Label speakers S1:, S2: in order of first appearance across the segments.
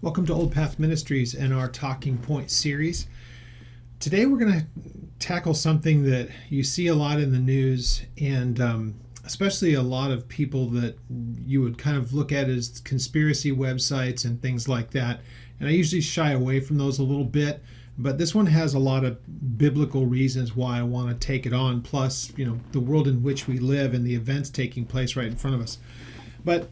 S1: Welcome to Old Path Ministries and our Talking Point series. Today we're going to tackle something that you see a lot in the news, and especially a lot of people that you would kind of look at as conspiracy websites and things like that. And I usually shy away from those a little bit, but this one has a lot of biblical reasons why I want to take it on, plus, the world in which we live and the events taking place right in front of us. But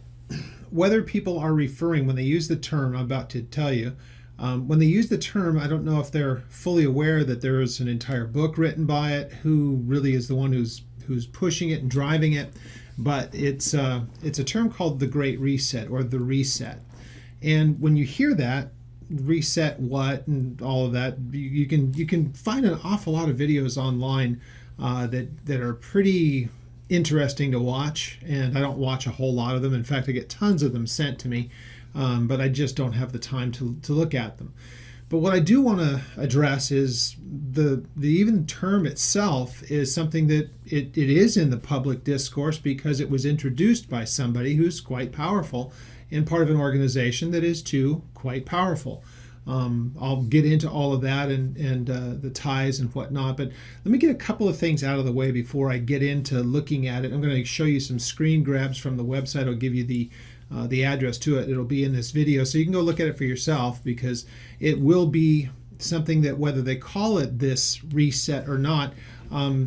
S1: whether people are referring, when they use the term I'm about to tell you, when they use the term, I don't know if they're fully aware that there is an entire book written by it, who really is the one who's pushing it and driving it. But it's a term called the Great Reset, or the Reset. And when you hear that, reset what and all of that, you can find an awful lot of videos online that are pretty interesting to watch, and I don't watch a whole lot of them. In fact, I get tons of them sent to me, but I just don't have the time to look at them. But what I do want to address is the even term itself is something that it is in the public discourse because it was introduced by somebody who's quite powerful and part of an organization that is too quite powerful. I'll get into all of that and the ties and whatnot, but let me get a couple of things out of the way before I get into looking at it. I'm going to show you some screen grabs from the website. I'll give you the address to it. It'll be in this video, so you can go look at it for yourself, because it will be something that, whether they call it this reset or not,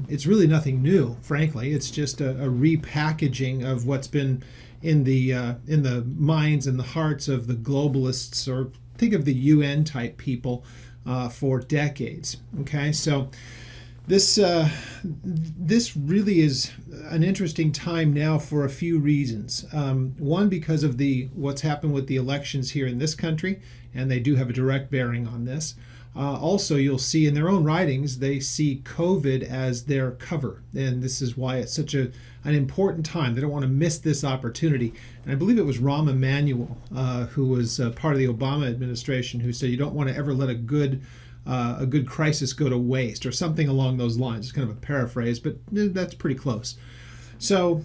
S1: it's really nothing new, frankly. It's just a repackaging of what's been in the minds and the hearts of the globalists, or think of the UN type people, for decades. Okay, so this really is an interesting time now for a few reasons. One, because of what's happened with the elections here in this country, and they do have a direct bearing on this. Also, you'll see in their own writings, they see COVID as their cover. And this is why it's such an important time. They don't want to miss this opportunity. And I believe it was Rahm Emanuel, who was part of the Obama administration, who said you don't want to ever let a good crisis go to waste, or something along those lines. It's kind of a paraphrase, but that's pretty close. So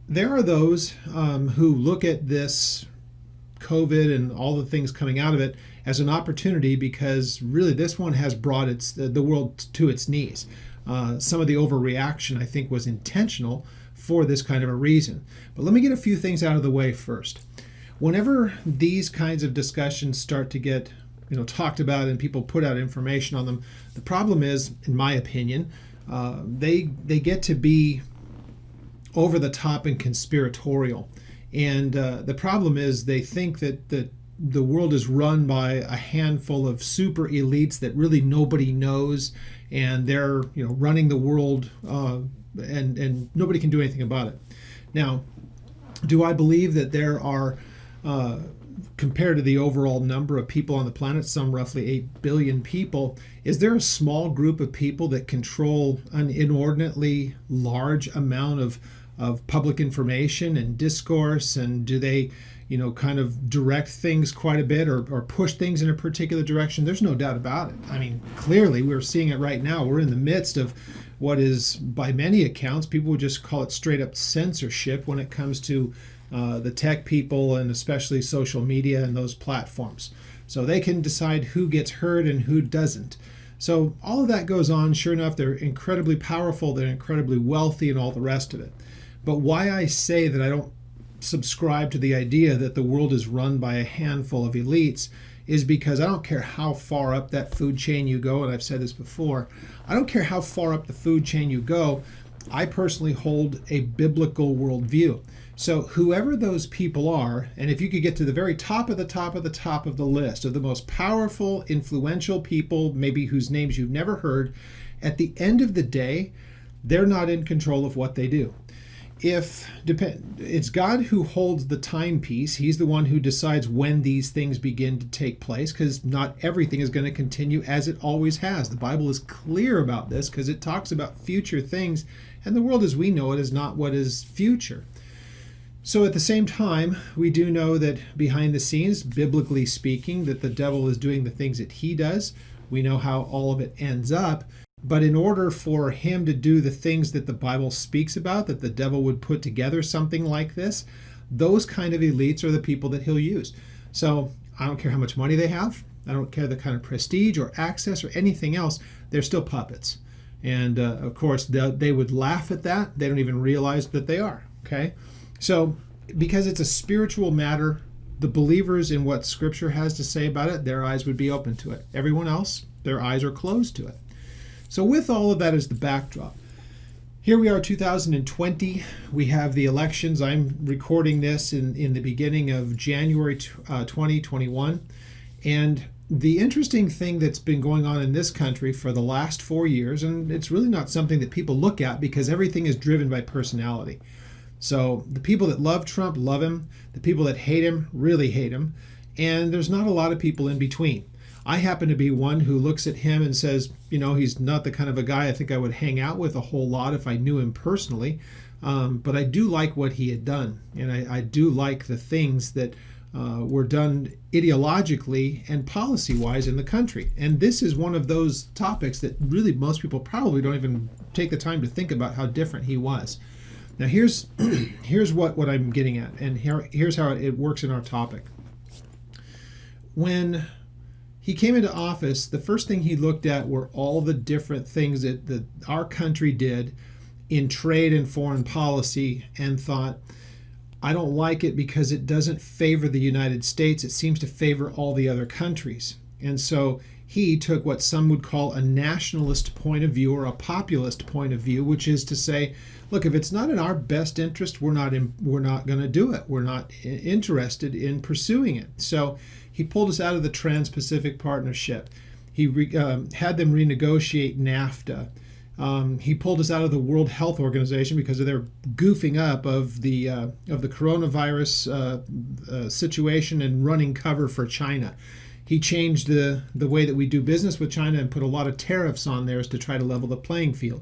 S1: there are those who look at this COVID and all the things coming out of it as an opportunity, because really this one has brought the world to its knees. Some of the overreaction, I think, was intentional for this kind of a reason. But let me get a few things out of the way first. Whenever these kinds of discussions start to get talked about and people put out information on them, the problem is, in my opinion, they get to be over the top and conspiratorial. And the problem is, they think that the world is run by a handful of super elites that really nobody knows, and they're running the world, and nobody can do anything about it. Now, do I believe that there are, compared to the overall number of people on the planet, some roughly 8 billion people, is there a small group of people that control an inordinately large amount of public information and discourse, and do they kind of direct things quite a bit, or push things in a particular direction? There's no doubt about it. I mean, clearly we're seeing it right now. We're in the midst of what is, by many accounts, people would just call it straight up censorship when it comes to the tech people, and especially social media and those platforms. So they can decide who gets heard and who doesn't. So all of that goes on. Sure enough, they're incredibly powerful, they're incredibly wealthy, and all the rest of it. But why I say that I don't subscribe to the idea that the world is run by a handful of elites is because I don't care how far up that food chain you go, and I've said this before, I don't care how far up the food chain you go, I personally hold a biblical worldview. So whoever those people are, and if you could get to the very top of the top of the top of the list of the most powerful, influential people, maybe whose names you've never heard, at the end of the day, they're not in control of what they do. It's God who holds the timepiece. He's the one who decides when these things begin to take place, because not everything is going to continue as it always has. The Bible is clear about this, because it talks about future things, and the world as we know it is not what is future. So at the same time, we do know that behind the scenes, biblically speaking, that the devil is doing the things that he does. We know how all of it ends up. But in order for him to do the things that the Bible speaks about, that the devil would put together something like this, those kind of elites are the people that he'll use. So I don't care how much money they have. I don't care the kind of prestige or access or anything else. They're still puppets. And of course, they would laugh at that. They don't even realize that they are. Okay? So, because it's a spiritual matter, the believers in what Scripture has to say about it, their eyes would be open to it. Everyone else, their eyes are closed to it. So, with all of that as the backdrop, here we are, 2020. We have the elections. I'm recording this in the beginning of January 2021. And the interesting thing that's been going on in this country for the last 4 years, and it's really not something that people look at because everything is driven by personality. So the people that love Trump love him. The people that hate him really hate him. And there's not a lot of people in between. I happen to be one who looks at him and says, he's not the kind of a guy I think I would hang out with a whole lot if I knew him personally. But I do like what he had done. And I do like the things that were done ideologically and policy-wise in the country. And this is one of those topics that really most people probably don't even take the time to think about how different he was. Now here's what I'm getting at, and here's how it works in our topic. When he came into office, the first thing he looked at were all the different things that our country did in trade and foreign policy, and thought, I don't like it because it doesn't favor the United States. It seems to favor all the other countries. And so he took what some would call a nationalist point of view or a populist point of view, which is to say, look, if it's not in our best interest, we're not going to do it. We're not interested in pursuing it. So he pulled us out of the Trans-Pacific Partnership. He had them renegotiate NAFTA. He pulled us out of the World Health Organization because of their goofing up of the coronavirus situation and running cover for China. He changed the way that we do business with China and put a lot of tariffs on theirs to try to level the playing field.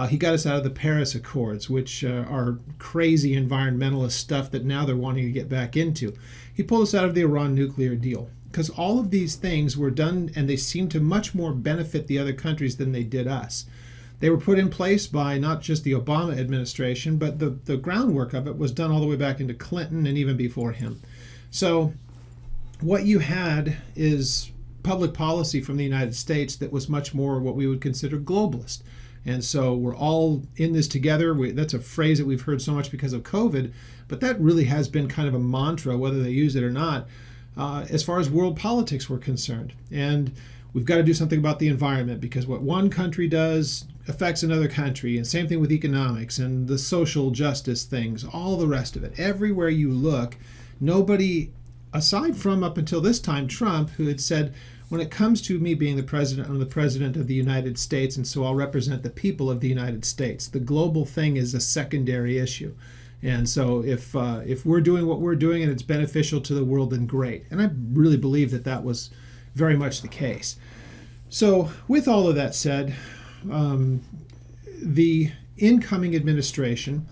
S1: He got us out of the Paris Accords, which are crazy environmentalist stuff that now they're wanting to get back into. He pulled us out of the Iran nuclear deal, because all of these things were done and they seem to much more benefit the other countries than they did us. They were put in place by not just the Obama administration, but the groundwork of it was done all the way back into Clinton and even before him. So what you had is public policy from the United States that was much more what we would consider globalist. And so we're all in this together. That's a phrase that we've heard so much because of COVID, but that really has been kind of a mantra, whether they use it or not, as far as world politics were concerned. And we've got to do something about the environment, because what one country does affects another country, and same thing with economics and the social justice things, all the rest of it. Everywhere you look, nobody, aside from up until this time, Trump, who had said, when it comes to me being the president, I'm the president of the United States, and so I'll represent the people of the United States. The global thing is a secondary issue. And so if we're doing what we're doing and it's beneficial to the world, then great. And I really believe that was very much the case. So with all of that said, the incoming administration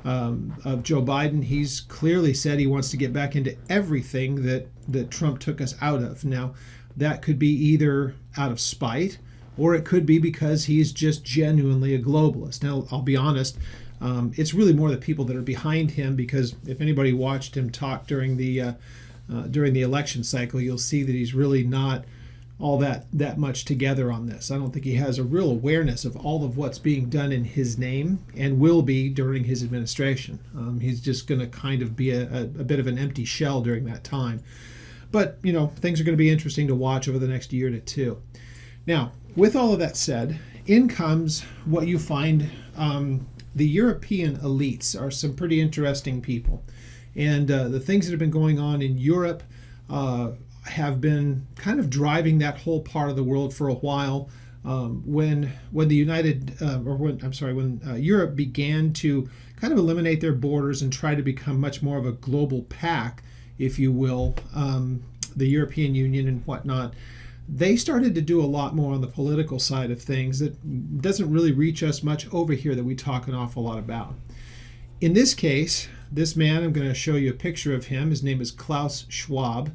S1: of Joe Biden, he's clearly said he wants to get back into everything that Trump took us out of. Now, that could be either out of spite, or it could be because he's just genuinely a globalist. Now, I'll be honest, it's really more the people that are behind him, because if anybody watched him talk during the election cycle, you'll see that he's really not all that much together on this. I don't think he has a real awareness of all of what's being done in his name and will be during his administration. He's just going to kind of be a bit of an empty shell during that time. But, things are going to be interesting to watch over the next year to two. Now, with all of that said, in comes what you find, the European elites are some pretty interesting people. And the things that have been going on in Europe have been kind of driving that whole part of the world for a while. When Europe began to kind of eliminate their borders and try to become much more of a global pack, if you will, the European Union and whatnot, they started to do a lot more on the political side of things that doesn't really reach us much over here that we talk an awful lot about. In this case, this man, I'm going to show you a picture of him. His name is Klaus Schwab,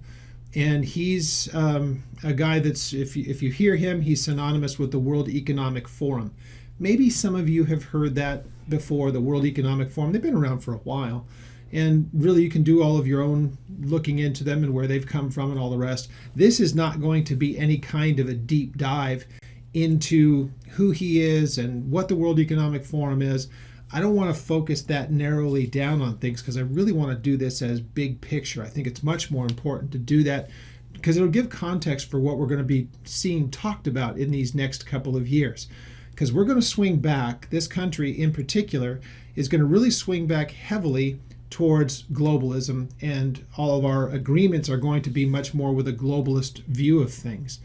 S1: and he's a guy that's, if you hear him, he's synonymous with the World Economic Forum. Maybe some of you have heard that before, the World Economic Forum. They've been around for a while. And really, you can do all of your own looking into them and where they've come from and all the rest. This is not going to be any kind of a deep dive into who he is and what the World Economic Forum is. I don't want to focus that narrowly down on things because I really want to do this as big picture. I think it's much more important to do that because it'll give context for what we're going to be seeing talked about in these next couple of years. Because we're going to swing back, this country in particular is going to really swing back heavily towards globalism, and all of our agreements are going to be much more with a globalist view of things.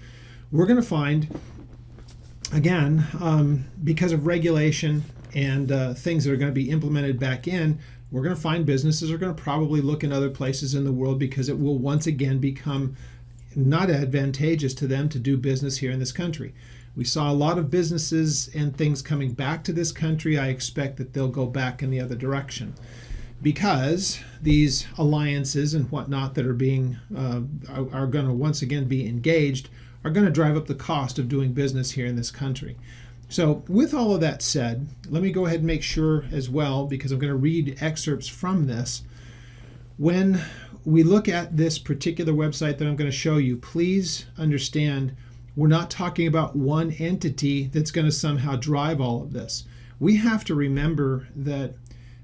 S1: We're going to find, again, because of regulation and things that are going to be implemented back in, we're going to find businesses are going to probably look in other places in the world because it will once again become not advantageous to them to do business here in this country. We saw a lot of businesses and things coming back to this country. I expect that they'll go back in the other direction because these alliances and whatnot that are being are going to once again be engaged are going to drive up the cost of doing business here in this country. So with all of that said, let me go ahead and make sure as well, because I'm going to read excerpts from this. When we look at this particular website that I'm going to show you, please understand we're not talking about one entity that's going to somehow drive all of this. We have to remember that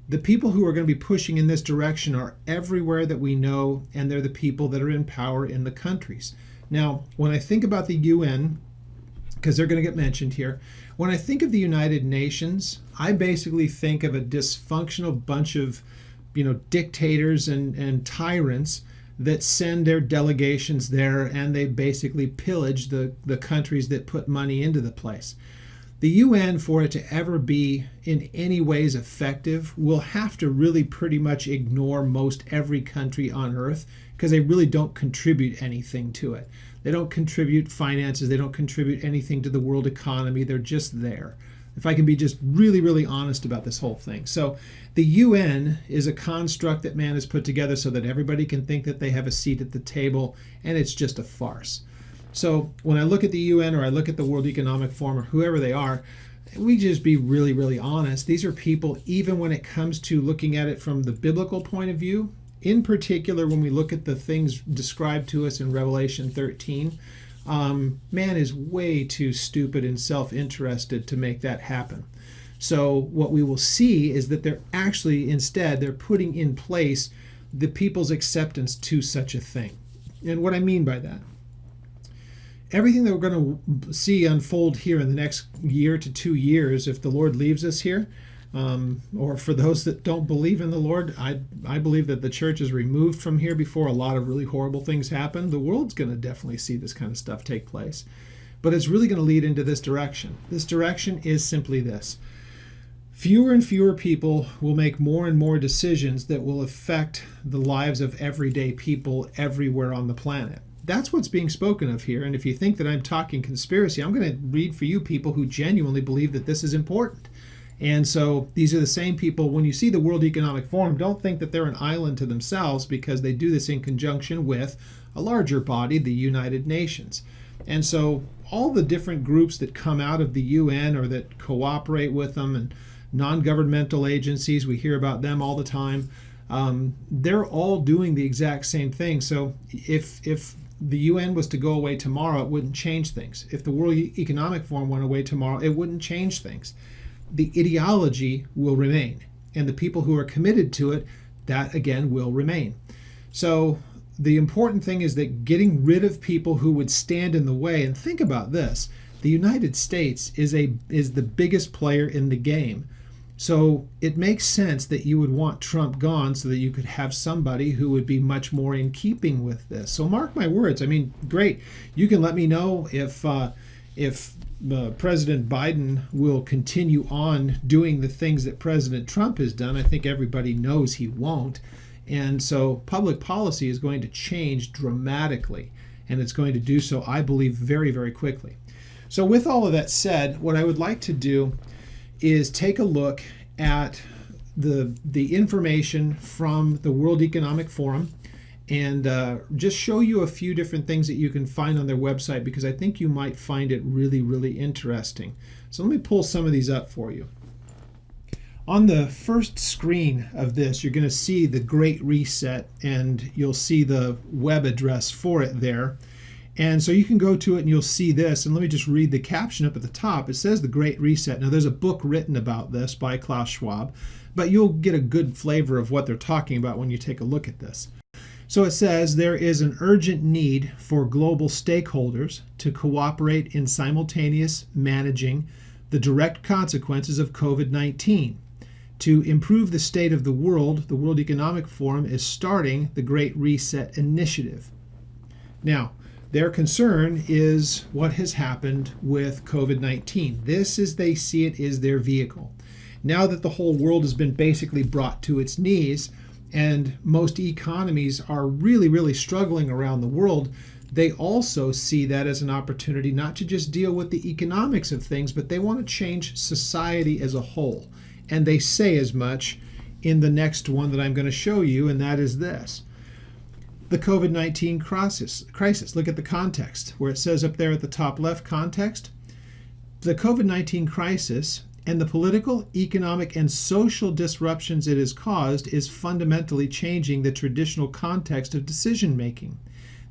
S1: the people who are going to be pushing in this direction are everywhere that we know, and they're the people that are in power in the countries. Now, when I think about the UN, because they're going to get mentioned here, when I think of the United Nations, I basically think of a dysfunctional bunch of, dictators and tyrants that send their delegations there, and they basically pillage the countries that put money into the place. The UN, for it to ever be in any ways effective, will have to really pretty much ignore most every country on earth because they really don't contribute anything to it. They don't contribute finances. They don't contribute anything to the world economy. They're just there. If I can be just really, really honest about this whole thing. So the UN is a construct that man has put together so that everybody can think that they have a seat at the table, and it's just a farce. So when I look at the UN or I look at the World Economic Forum or whoever they are, we just be really, really honest. These are people, even when it comes to looking at it from the biblical point of view, in particular when we look at the things described to us in Revelation 13, man is way too stupid and self-interested to make that happen. So what we will see is that they're actually, instead, they're putting in place the people's acceptance to such a thing. And what I mean by that, everything that we're going to see unfold here in the next year to 2 years, if the Lord leaves us here, or for those that don't believe in the Lord, I believe that the church is removed from here before a lot of really horrible things happen. The world's going to definitely see this kind of stuff take place. But it's really going to lead into this direction. This direction is simply this. Fewer and fewer people will make more and more decisions that will affect the lives of everyday people everywhere on the planet. That's what's being spoken of here. And if you think that I'm talking conspiracy, I'm going to read for you people who genuinely believe that this is important. And so these are the same people, when you see the World Economic Forum, don't think that they're an island to themselves, because they do this in conjunction with a larger body, the United Nations. And so all the different groups that come out of the UN or that cooperate with them, and non-governmental agencies, we hear about them all the time, they're all doing the exact same thing. So if the UN was to go away tomorrow, it wouldn't change things. If the World Economic Forum went away tomorrow, it wouldn't change things. The ideology will remain, and the people who are committed to it, that again will remain. So the important thing is that getting rid of people who would stand in the way. And think about this: the United States is the biggest player in the game. So it makes sense that you would want Trump gone so that you could have somebody who would be much more in keeping with this. So mark my words. I mean, great. You can let me know if President Biden will continue on doing the things that President Trump has done. I think everybody knows he won't. And so public policy is going to change dramatically, and it's going to do so, I believe, very, very quickly. So with all of that said, what I would like to do is take a look at the information from the World Economic Forum and just show you a few different things that you can find on their website, because I think you might find it really, really interesting. So let me pull some of these up for you. On the first screen of this, you're going to see the Great Reset, and you'll see the web address for it there. And so you can go to it and you'll see this. And let me just read the caption up at the top. It says the Great Reset. Now, there's a book written about this by Klaus Schwab, but you'll get a good flavor of what they're talking about when you take a look at this. So it says there is an urgent need for global stakeholders to cooperate in simultaneous managing the direct consequences of COVID-19. To improve the state of the World Economic Forum is starting the Great Reset Initiative. Now, their concern is what has happened with COVID-19. This, as they see it, is their vehicle. Now that the whole world has been basically brought to its knees and most economies are really, really struggling around the world, they also see that as an opportunity not to just deal with the economics of things, but they want to change society as a whole. And they say as much in the next one that I'm going to show you, and that is this. The COVID-19 crisis. Look at the context, where it says up there at the top left, context. The COVID-19 crisis and the political, economic, and social disruptions it has caused is fundamentally changing the traditional context of decision-making.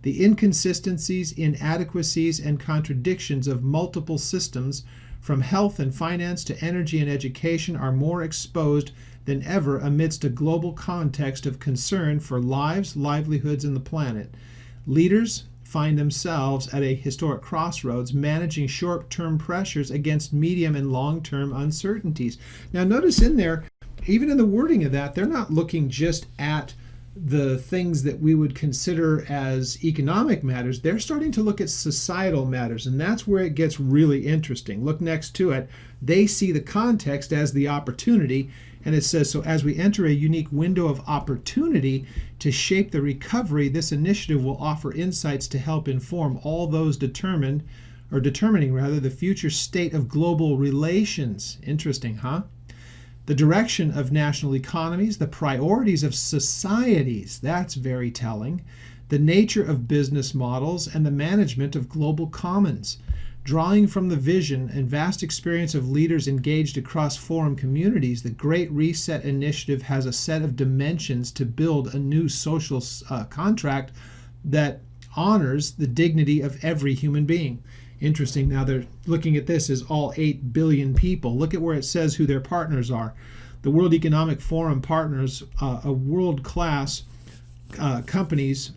S1: The inconsistencies, inadequacies, and contradictions of multiple systems from health and finance to energy and education are more exposed than ever amidst a global context of concern for lives, livelihoods, and the planet. Leaders find themselves at a historic crossroads, managing short-term pressures against medium and long-term uncertainties. Now notice in there, even in the wording of that, they're not looking just at the things that we would consider as economic matters. They're starting to look at societal matters, and that's where it gets really interesting. Look next to it. They see the context as the opportunity, and it says, so as we enter a unique window of opportunity to shape the recovery, this initiative will offer insights to help inform all those determining the future state of global relations. Interesting, huh? The direction of national economies, the priorities of societies, that's very telling, the nature of business models, and the management of global commons. Drawing from the vision and vast experience of leaders engaged across forum communities, the Great Reset Initiative has a set of dimensions to build a new social contract that honors the dignity of every human being. Interesting. Now they're looking at this as all 8 billion people. Look at where it says who their partners are. The World Economic Forum partners are world-class companies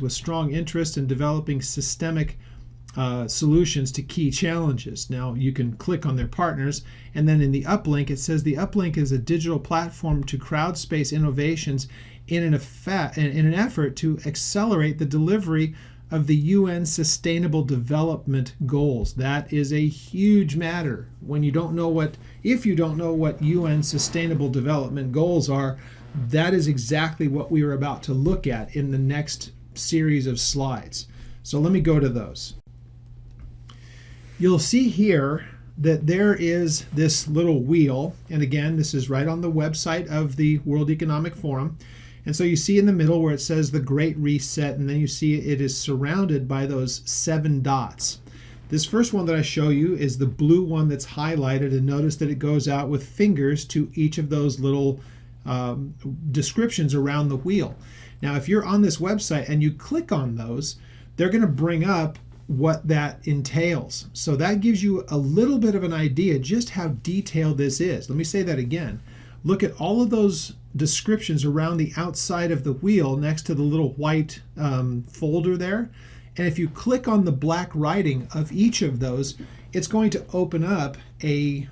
S1: with strong interest in developing systemic solutions to key challenges. Now you can click on their partners, and then in the uplink it says the uplink is a digital platform to crowd space innovations in an effort to accelerate the delivery of the UN Sustainable Development Goals. That is a huge matter. If you don't know what UN Sustainable Development Goals are, that is exactly what we are about to look at in the next series of slides. So let me go to those. You'll see here that there is this little wheel, and again, this is right on the website of the World Economic Forum. And so you see in the middle where it says the Great Reset, and then you see it is surrounded by those 7 dots. This first one that I show you is the blue one that's highlighted, and notice that it goes out with fingers to each of those little descriptions around the wheel. Now, if you're on this website and you click on those, they're going to bring up what that entails. So that gives you a little bit of an idea just how detailed this is. Let me say that again. Look at all of those descriptions around the outside of the wheel next to the little white folder there. And if you click on the black writing of each of those, it's going to open up a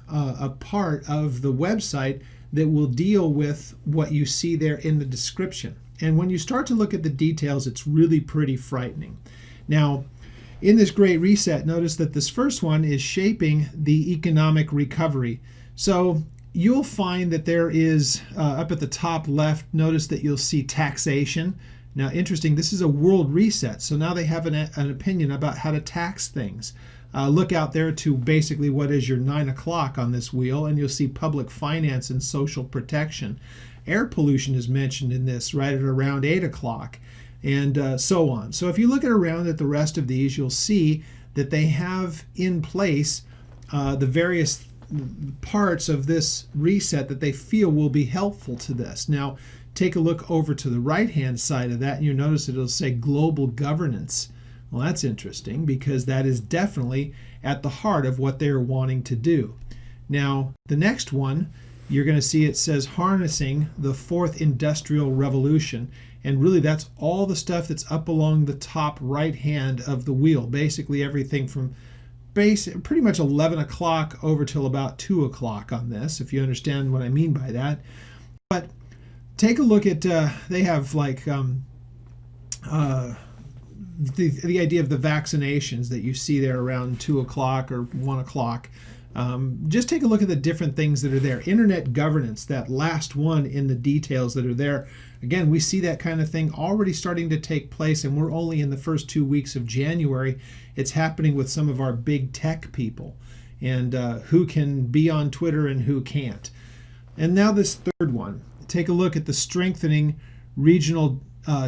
S1: part of the website that will deal with what you see there in the description. And when you start to look at the details, it's really pretty frightening. Now, in this Great Reset, notice that this first one is shaping the economic recovery. So you'll find that there is, up at the top left, notice that you'll see taxation. Now, interesting, this is a world reset, so now they have an opinion about how to tax things. Look out there to basically what is your 9 o'clock on this wheel, and you'll see public finance and social protection. Air pollution is mentioned in this right at around 8 o'clock, and so on. So if you look around at the rest of these, you'll see that they have in place the various parts of this reset that they feel will be helpful to this. Now, take a look over to the right-hand side of that, and you'll notice it'll say global governance. Well, that's interesting because that is definitely at the heart of what they're wanting to do. Now, the next one, you're going to see it says harnessing the fourth industrial revolution. And really, that's all the stuff that's up along the top right hand of the wheel. Basically, everything from pretty much 11 o'clock over till about 2 o'clock on this, if you understand what I mean by that. But take a look at, they have like the idea of the vaccinations that you see there around 2 o'clock or 1 o'clock. Just take a look at the different things that are there. Internet governance, that last one in the details that are there. Again, we see that kind of thing already starting to take place, and we're only in the first 2 weeks of January. It's happening with some of our big tech people and who can be on Twitter and who can't. And now this third one. Take a look at the strengthening regional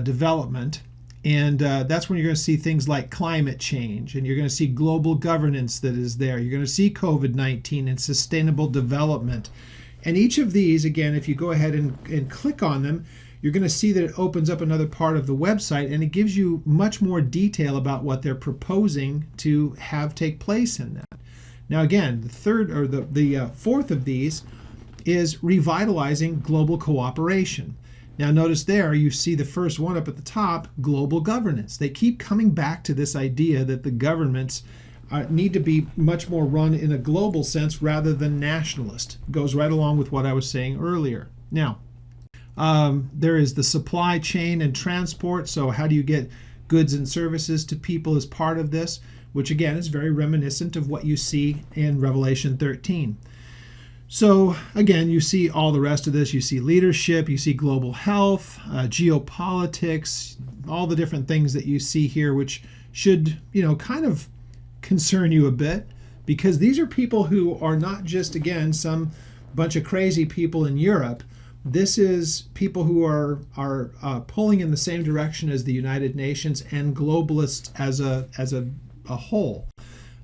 S1: development. And that's when you're going to see things like climate change, and you're going to see global governance that is there. You're going to see COVID-19 and sustainable development. And each of these, again, if you go ahead and click on them, you're going to see that it opens up another part of the website, and it gives you much more detail about what they're proposing to have take place in that. Now, again, the third or the fourth of these is revitalizing global cooperation. Now notice there you see the first one up at the top, global governance. They keep coming back to this idea that the governments need to be much more run in a global sense rather than nationalist. It goes right along with what I was saying earlier. Now, there is the supply chain and transport. So how do you get goods and services to people as part of this, which again is very reminiscent of what you see in Revelation 13. So again, you see all the rest of this. You see leadership, you see global health, geopolitics, all the different things that you see here, which should, kind of concern you a bit, because these are people who are not just, again, some bunch of crazy people in Europe. This is people who are pulling in the same direction as the United Nations and globalists as a whole.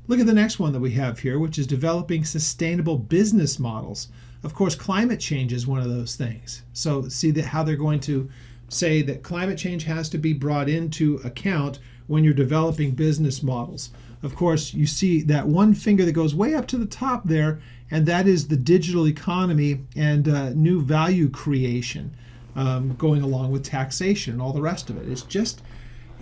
S1: Look at the next one that we have here, which is developing sustainable business models. Of course, climate change is one of those things. So see how they're going to say that climate change has to be brought into account when you're developing business models. Of course, you see that one finger that goes way up to the top there, and that is the digital economy and new value creation going along with taxation and all the rest of it.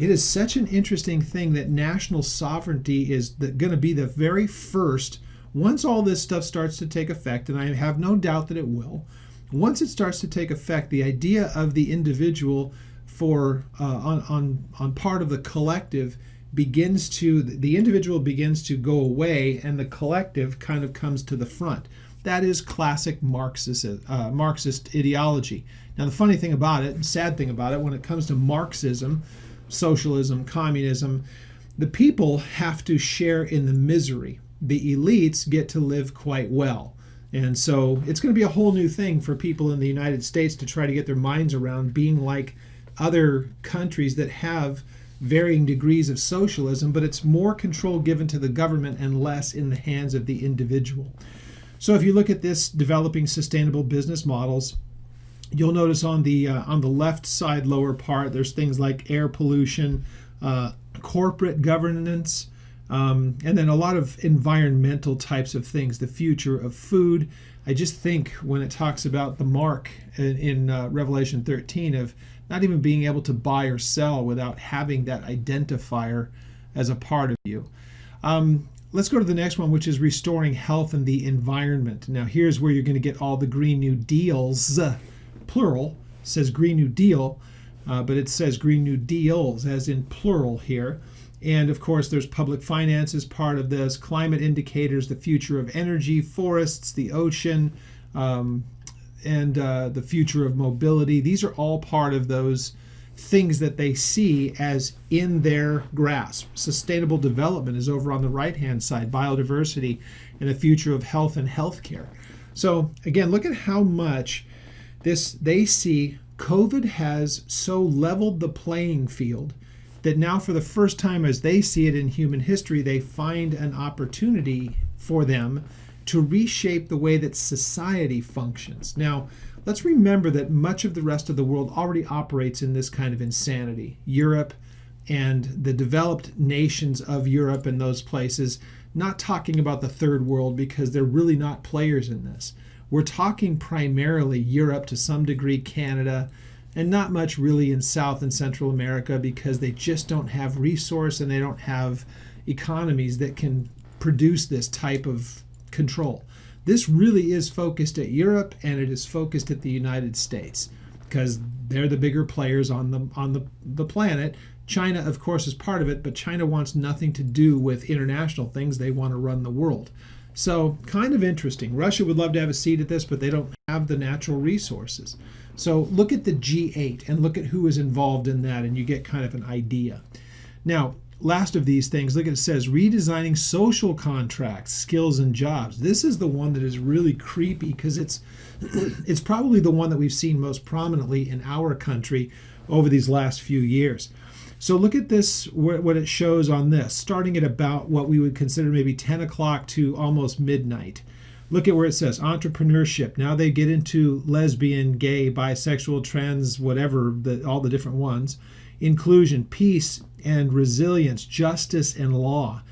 S1: It is such an interesting thing that national sovereignty is going to be the very first, once all this stuff starts to take effect, and I have no doubt that it will, once it starts to take effect, the idea of the individual on part of the collective the individual begins to go away, and the collective kind of comes to the front. That is classic Marxist ideology. Now, the funny thing about it, and sad thing about it, when it comes to Marxism, socialism, communism, the people have to share in the misery. The elites get to live quite well. And so it's going to be a whole new thing for people in the United States to try to get their minds around being like other countries that have varying degrees of socialism, but it's more control given to the government and less in the hands of the individual. So if you look at this developing sustainable business models, you'll notice on the left side lower part, there's things like air pollution, corporate governance, and then a lot of environmental types of things, the future of food. I just think when it talks about the mark in Revelation 13 of not even being able to buy or sell without having that identifier as a part of you. Let's go to the next one, which is restoring health and the environment. Now here's where you're going to get all the Green New Deals, plural, says Green New Deal, but it says Green New Deals as in plural here. And of course, there's public finance as part of this, climate indicators, the future of energy, forests, the ocean, and the future of mobility. These are all part of those things that they see as in their grasp. Sustainable development is over on the right-hand side, biodiversity, and the future of health and healthcare. So again, look at how much they see COVID has so leveled the playing field that now for the first time as they see it in human history, they find an opportunity for them to reshape the way that society functions. Now, let's remember that much of the rest of the world already operates in this kind of insanity. Europe and the developed nations of Europe and those places, not talking about the third world because they're really not players in this. We're talking primarily Europe, to some degree Canada, and not much really in South and Central America because they just don't have resource and they don't have economies that can produce this type of control. This really is focused at Europe, and it is focused at the United States because they're the bigger players on the planet. China, of course, is part of it, but China wants nothing to do with international things. They want to run the world. So kind of interesting. Russia would love to have a seat at this, but they don't have the natural resources. So look at the G8 and look at who is involved in that, and you get kind of an idea. Now, last of these things, look at it says redesigning social contracts, skills, and jobs. This is the one that is really creepy because it's probably the one that we've seen most prominently in our country over these last few years. So look at this, what it shows on this, starting at about what we would consider maybe 10 o'clock to almost midnight. Look at where it says entrepreneurship. Now they get into lesbian, gay, bisexual, trans, whatever, all the different ones. Inclusion, peace and resilience, justice and law,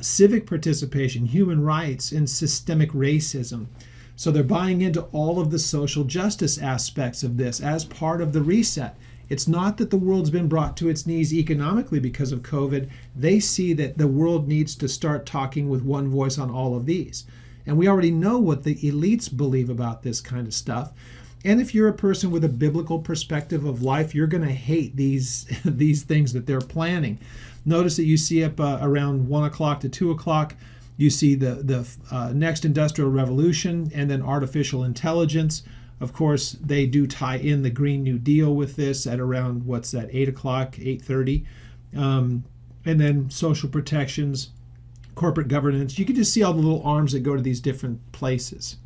S1: civic participation, human rights, and systemic racism. So they're buying into all of the social justice aspects of this as part of the reset. It's not that the world's been brought to its knees economically because of COVID. They see that the world needs to start talking with one voice on all of these. And we already know what the elites believe about this kind of stuff. And if you're a person with a biblical perspective of life, you're going to hate these things that they're planning. Notice that you see up around 1 o'clock to 2 o'clock, you see the next industrial revolution and then artificial intelligence. Of course, they do tie in the Green New Deal with this at around, 8 o'clock, 8:30. And then social protections, corporate governance. You can just see all the little arms that go to these different places.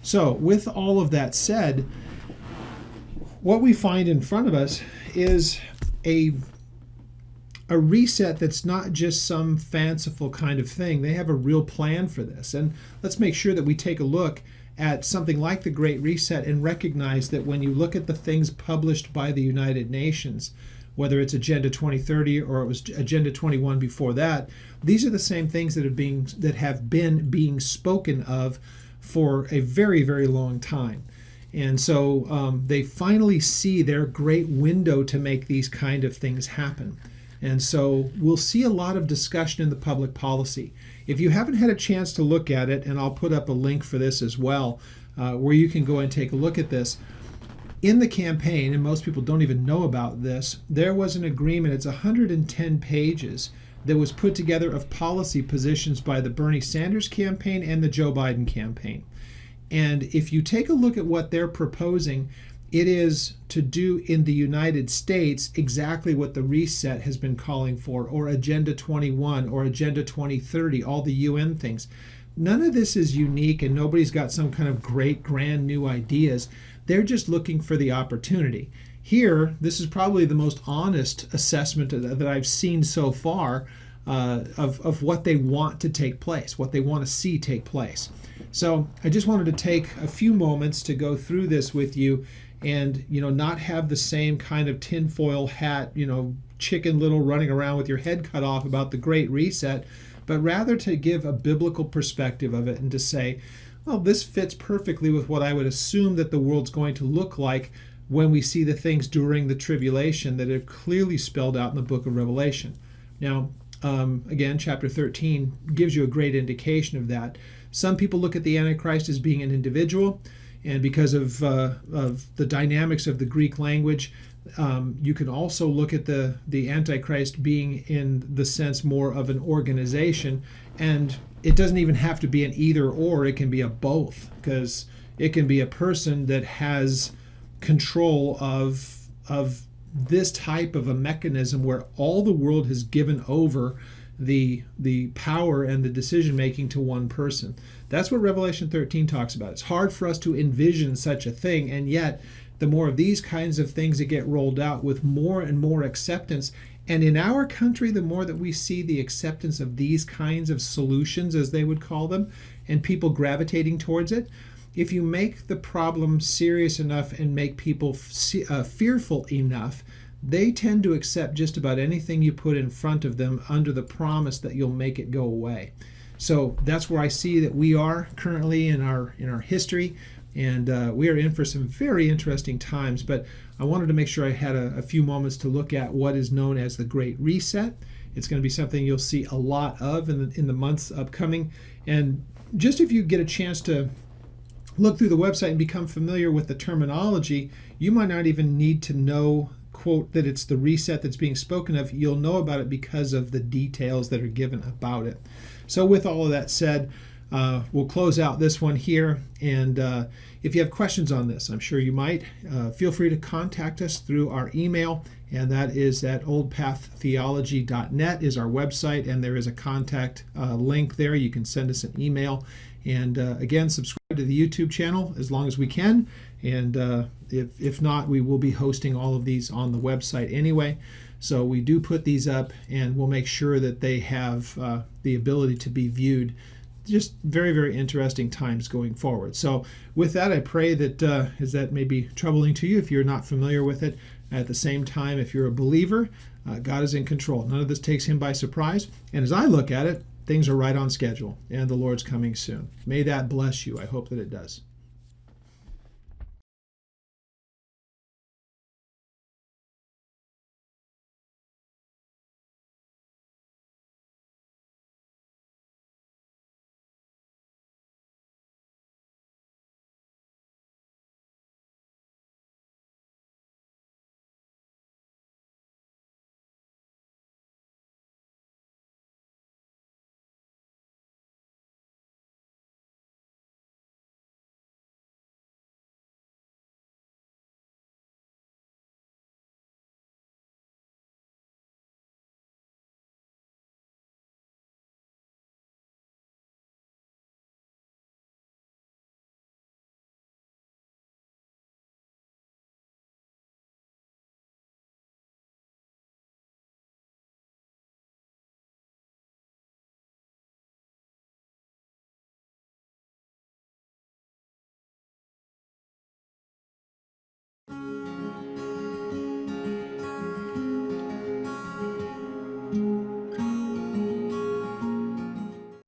S1: So with all of that said, what we find in front of us is a reset that's not just some fanciful kind of thing. They have a real plan for this. And let's make sure that we take a look at something like the Great Reset and recognize that when you look at the things published by the United Nations, whether it's Agenda 2030 or it was Agenda 21 before that, these are the same things that have been being spoken of for a very, very long time. And so they finally see their great window to make these kind of things happen. And so we'll see a lot of discussion in the public policy. If you haven't had a chance to look at it, and I'll put up a link for this as well, where you can go and take a look at this. In the campaign, and most people don't even know about this, there was an agreement, it's 110 pages, that was put together of policy positions by the Bernie Sanders campaign and the Joe Biden campaign. And if you take a look at what they're proposing, it is to do in the United States exactly what the Reset has been calling for, or Agenda 21 or Agenda 2030, all the UN things. None of this is unique and nobody's got some kind of great grand new ideas. They're just looking for the opportunity. Here, this is probably the most honest assessment that I've seen so far of what they want to take place, what they want to see take place. So I just wanted to take a few moments to go through this with you and, not have the same kind of tinfoil hat, Chicken Little running around with your head cut off about the Great Reset, but rather to give a biblical perspective of it and to say, well, this fits perfectly with what I would assume that the world's going to look like when we see the things during the tribulation that are clearly spelled out in the book of Revelation. Now, again, chapter 13 gives you a great indication of that. Some people look at the Antichrist as being an individual, and because of the dynamics of the Greek language, you can also look at the Antichrist being in the sense more of an organization, and it doesn't even have to be an either or, it can be a both, because it can be a person that has control of this type of a mechanism where all the world has given over the power and the decision making to one person. That's what Revelation 13 talks about. It's hard for us to envision such a thing, and yet the more of these kinds of things that get rolled out with more and more acceptance, and in our country, the more that we see the acceptance of these kinds of solutions, as they would call them, and people gravitating towards it. If you make the problem serious enough and make people fearful enough, they tend to accept just about anything you put in front of them under the promise that you'll make it go away. So that's where I see that we are currently in our history, and we are in for some very interesting times. But I wanted to make sure I had a few moments to look at what is known as the Great Reset. It's going to be something you'll see a lot of in the months upcoming. And just if you get a chance to look through the website and become familiar with the terminology, you might not even need to know, quote, that it's the reset that's being spoken of. You'll know about it because of the details that are given about it. So with all of that said, we'll close out this one here. And if you have questions on this, I'm sure you might, feel free to contact us through our email. And that is at oldpaththeology.net is our website. And there is a contact link there. You can send us an email. And again, subscribe to the YouTube channel as long as we can. And if not, we will be hosting all of these on the website anyway. So we do put these up, and we'll make sure that they have the ability to be viewed. Just very, very interesting times going forward. So with that, I pray that as that may be troubling to you if you're not familiar with it. At the same time, if you're a believer, God is in control. None of this takes him by surprise. And as I look at it, things are right on schedule, and the Lord's coming soon. May that bless you. I hope that it does.